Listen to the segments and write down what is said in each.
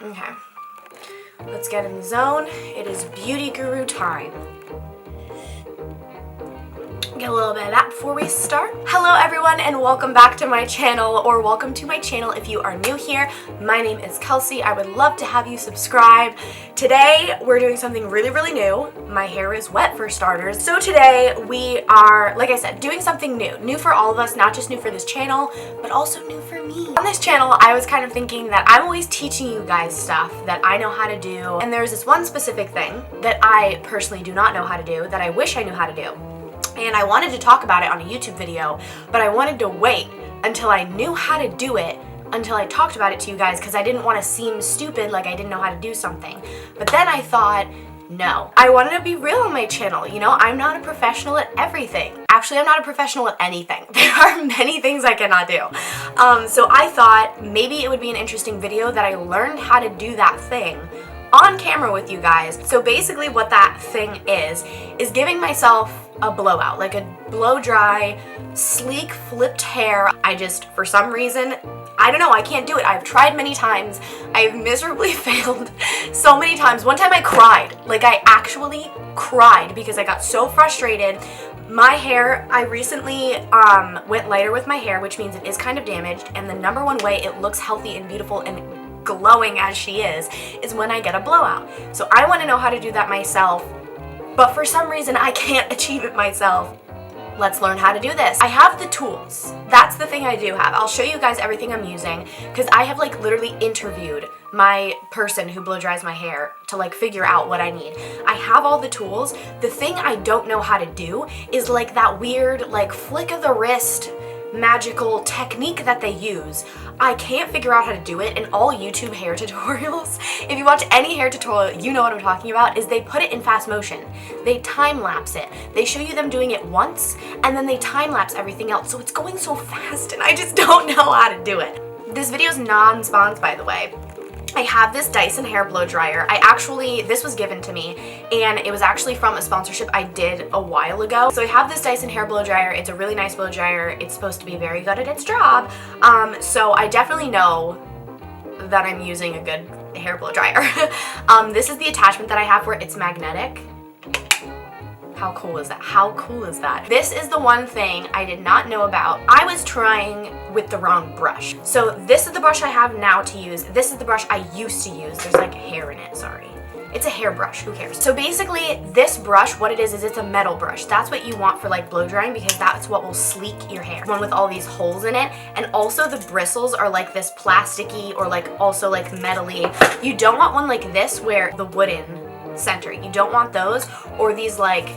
Okay. Let's get in the zone. It is beauty guru time. Get a little bit of that before we start. Hello everyone and welcome back to my channel, or welcome to my channel if you are new here. My name is Kelsey. I would love to have you subscribe. Today we're doing something really new. My hair is wet for starters. So today we are, like I said, doing something new. New for all of us, not just new for this channel, but also new for me. On this channel, I was kind of thinking that I'm always teaching you guys stuff that I know how to do. And there's this one specific thing that I personally do not know how to do that I wish I knew how to do. And I wanted to talk about it on a YouTube video, but I wanted to wait until I knew how to do it until I talked about it to you guys, because I didn't want to seem stupid like I didn't know how to do something. But then I thought, no. I wanted to be real on my channel. You know, I'm not a professional at everything. Actually, I'm not a professional at anything. There are many things I cannot do. So I thought maybe it would be an interesting video that I learned how to do that thing on camera with you guys. So basically what that thing is giving myself a blowout, like a blow dry, sleek, flipped hair. I just, for some reason, I don't know, I can't do it. I've tried many times. I've miserably failed so many times. One time I cried. Like, I actually cried because I got so frustrated. My hair, I recently went lighter with my hair, which means it is kind of damaged, and the number one way it looks healthy and beautiful and glowing as she is when I get a blowout. So I want to know how to do that myself, but for some reason I can't achieve it myself. Let's learn how to do this. I have the tools. That's the thing I do have. I'll show you guys everything I'm using, because I have like literally interviewed my person who blow dries my hair to like figure out what I need. I have all the tools. The thing I don't know how to do is like that weird like flick of the wrist magical technique that they use. I can't figure out how to do it, and all YouTube hair tutorials, if you watch any hair tutorial, you know what I'm talking about, is they put it in fast motion. They time lapse it. They show you them doing it once, and then they time lapse everything else, so it's going so fast, and I just don't know how to do it. This video is non-sponsored, by the way. I have this Dyson hair blow dryer. This was given to me, and it was actually from a sponsorship I did a while ago. So I have this Dyson hair blow dryer. It's a really nice blow dryer. It's supposed to be very good at its job. So I definitely know that I'm using a good hair blow dryer. This is the attachment that I have for it. It's magnetic. How cool is that? How cool is that? This is the one thing I did not know about. I was trying with the wrong brush. So this is the brush I have now to use. This is the brush I used to use. There's like hair in it, sorry. It's a hair brush, who cares? So basically this brush, what it is it's a metal brush. That's what you want for like blow drying, because that's what will sleek your hair. One with all these holes in it, and also the bristles are like this plasticky or like also like metally. You don't want one like this where the wooden center. You don't want those, or these like,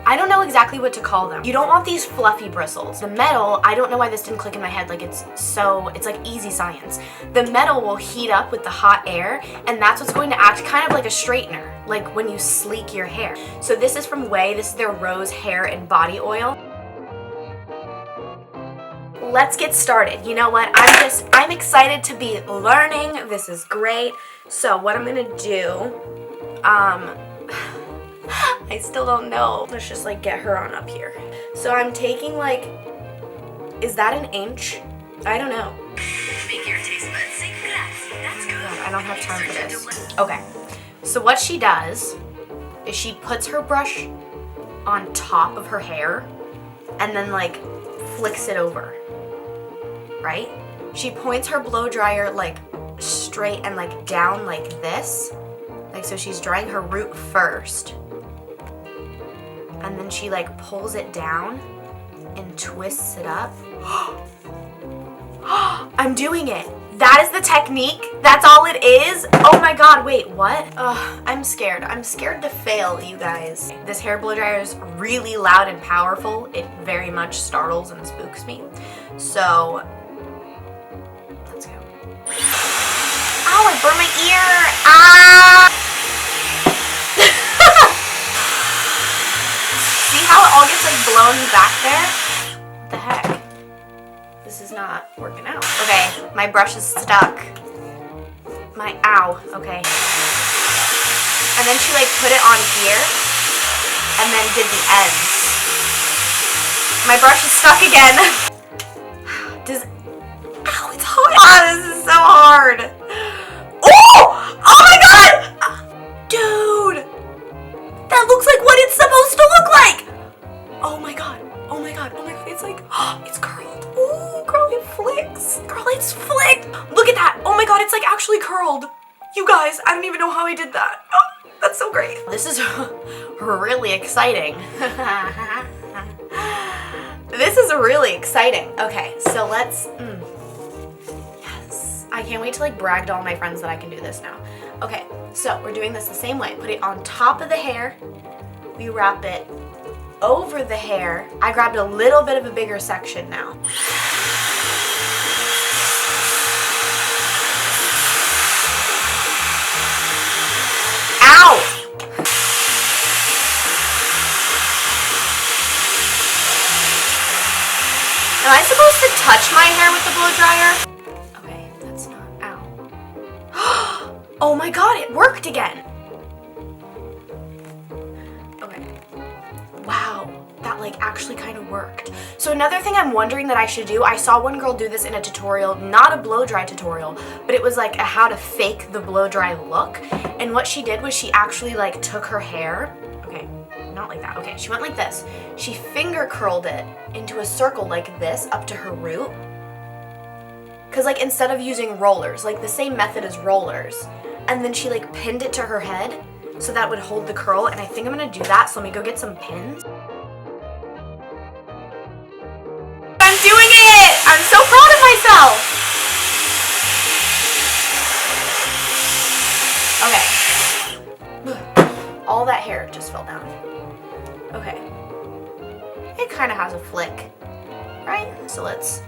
I don't know exactly what to call them. You don't want these fluffy bristles. The metal, I don't know why this didn't click in my head, like it's like easy science. The metal will heat up with the hot air, and that's what's going to act kind of like a straightener, like when you sleek your hair. So this is from Way. This is their rose hair and body oil. Let's get started. You know what? I'm excited to be learning. This is great. So what I'm gonna do, I still don't know. Let's just like get her on up here. So I'm taking like, is that an inch? I don't know. Make your taste buds sing grassy. That's good. I don't have time for this. Okay. So what she does is she puts her brush on top of her hair and then like flicks it over. Right? She points her blow dryer like straight and like down like this. Like, so she's drying her root first. And then she like pulls it down and twists it up. I'm doing it. That is the technique? That's all it is? Oh my god, wait, what? I'm scared. I'm scared to fail, you guys. This hair blow dryer is really loud and powerful. It very much startles and spooks me. So, let's go. Ow, I burned my ear! Ah! See how it all gets like blown back there? What the heck? This is not working out. Okay, my brush is stuck. Ow, okay. And then she like put it on here and then did the ends. My brush is stuck again. Ow, it's hard. Oh, this is so hard. it's like actually curled. You guys, I don't even know how I did that. Oh, that's so great. This is really exciting. This is really exciting. Okay, so let's, yes. I can't wait to like brag to all my friends that I can do this now. Okay, so we're doing this the same way. Put it on top of the hair. We wrap it over the hair. I grabbed a little bit of a bigger section now. Ow! Am I supposed to touch my hair with the blow dryer? Okay, that's not, ow. Oh my god, it worked again. Okay. Wow, that like actually kind of worked. So another thing I'm wondering that I should do, I saw one girl do this in a tutorial, not a blow dry tutorial, but it was like a how to fake the blow dry look. And what she did was she actually like took her hair, okay, not like that, okay, she went like this. She finger curled it into a circle like this up to her root. Cause like instead of using rollers, like the same method as rollers, and then she like pinned it to her head so that would hold the curl, and I think I'm gonna do that, so let me go get some pins. I'm doing it! I'm so proud of myself! Okay. All that hair just fell down. Okay. It kind of has a flick, right? So let's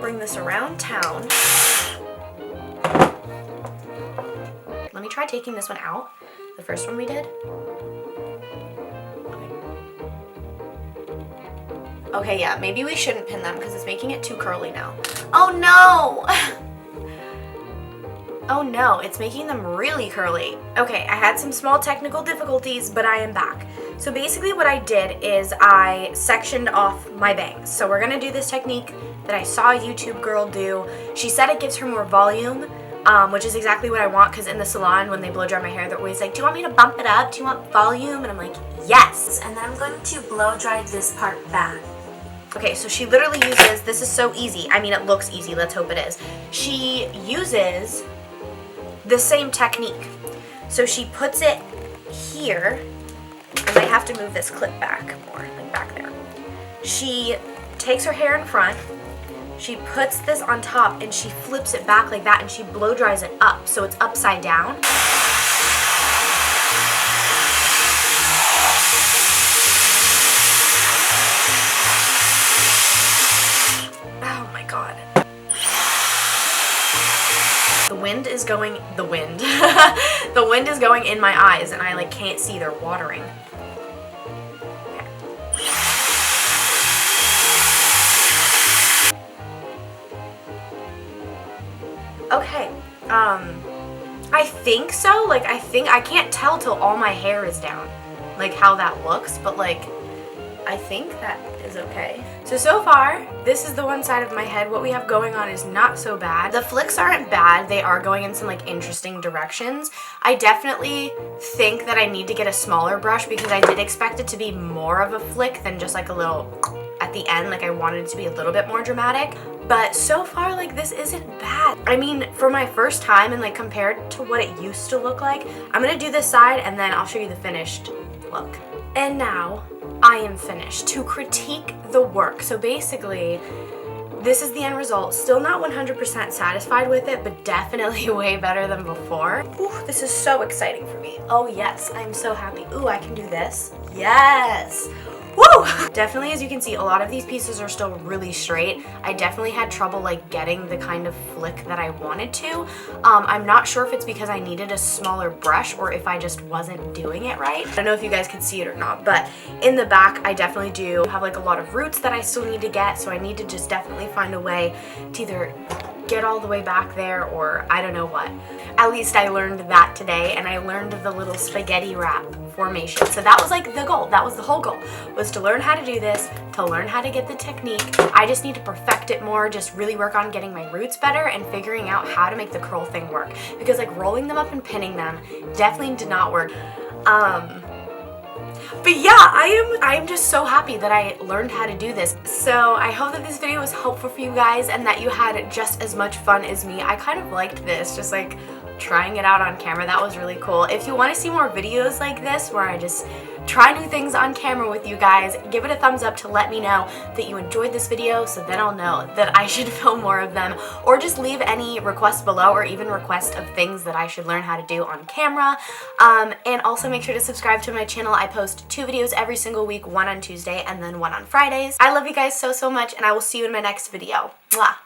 bring this around town. Let me try taking this one out. The first one we did. Okay, yeah, maybe we shouldn't pin them because it's making it too curly now. Oh no! Oh no, it's making them really curly. Okay, I had some small technical difficulties, but I am back. So basically what I did is I sectioned off my bangs. So we're gonna do this technique that I saw a YouTube girl do. She said it gives her more volume, which is exactly what I want, because in the salon when they blow dry my hair, they're always like, do you want me to bump it up? Do you want volume? And I'm like, yes. And then I'm going to blow dry this part back. Okay, so she literally uses, this is so easy. I mean, it looks easy, let's hope it is. She uses the same technique. So she puts it here, and I have to move this clip back more, like back there. She takes her hair in front, she puts this on top, and she flips it back like that, and she blow dries it up, so it's upside down. Oh my god. The wind is going, the wind is going in my eyes, and I like can't see, they're watering. Okay, I think so, like I can't tell till all my hair is down, like how that looks, but like, I think that is okay. So far, this is the one side of my head. What we have going on is not so bad. The flicks aren't bad. They are going in some like interesting directions. I definitely think that I need to get a smaller brush because I did expect it to be more of a flick than just like a little at the end. Like I wanted it to be a little bit more dramatic. But so far, like this isn't bad. I mean, for my first time and like compared to what it used to look like, I'm gonna do this side and then I'll show you the finished look. And now, I am finished. To critique the work. So basically, this is the end result. Still not 100% satisfied with it, but definitely way better than before. Ooh, this is so exciting for me. Oh yes, I'm so happy. Ooh, I can do this. Yes! Woo! Definitely, as you can see, a lot of these pieces are still really straight. I definitely had trouble like getting the kind of flick that I wanted to. I'm not sure if it's because I needed a smaller brush or if I just wasn't doing it right. I don't know if you guys could see it or not, but in the back, I definitely do have like a lot of roots that I still need to get, so I need to just definitely find a way to either get all the way back there or I don't know what. At least I learned that today, and I learned the little spaghetti wrap formation. So that was like the goal. That was the whole goal, was to learn how to do this, to learn how to get the technique. I just need to perfect it more, just really work on getting my roots better and figuring out how to make the curl thing work. Because like rolling them up and pinning them definitely did not work. But yeah, I am just so happy that I learned how to do this. So I hope that this video was helpful for you guys and that you had just as much fun as me. I kind of liked this, just like trying it out on camera. That was really cool. If you want to see more videos like this where I just try new things on camera with you guys, give it a thumbs up to let me know that you enjoyed this video so then I'll know that I should film more of them, or just leave any requests below or even requests of things that I should learn how to do on camera. And also make sure to subscribe to my channel. I post 2 videos every single week, one on Tuesday and then one on Fridays. I love you guys so much and I will see you in my next video. Mwah!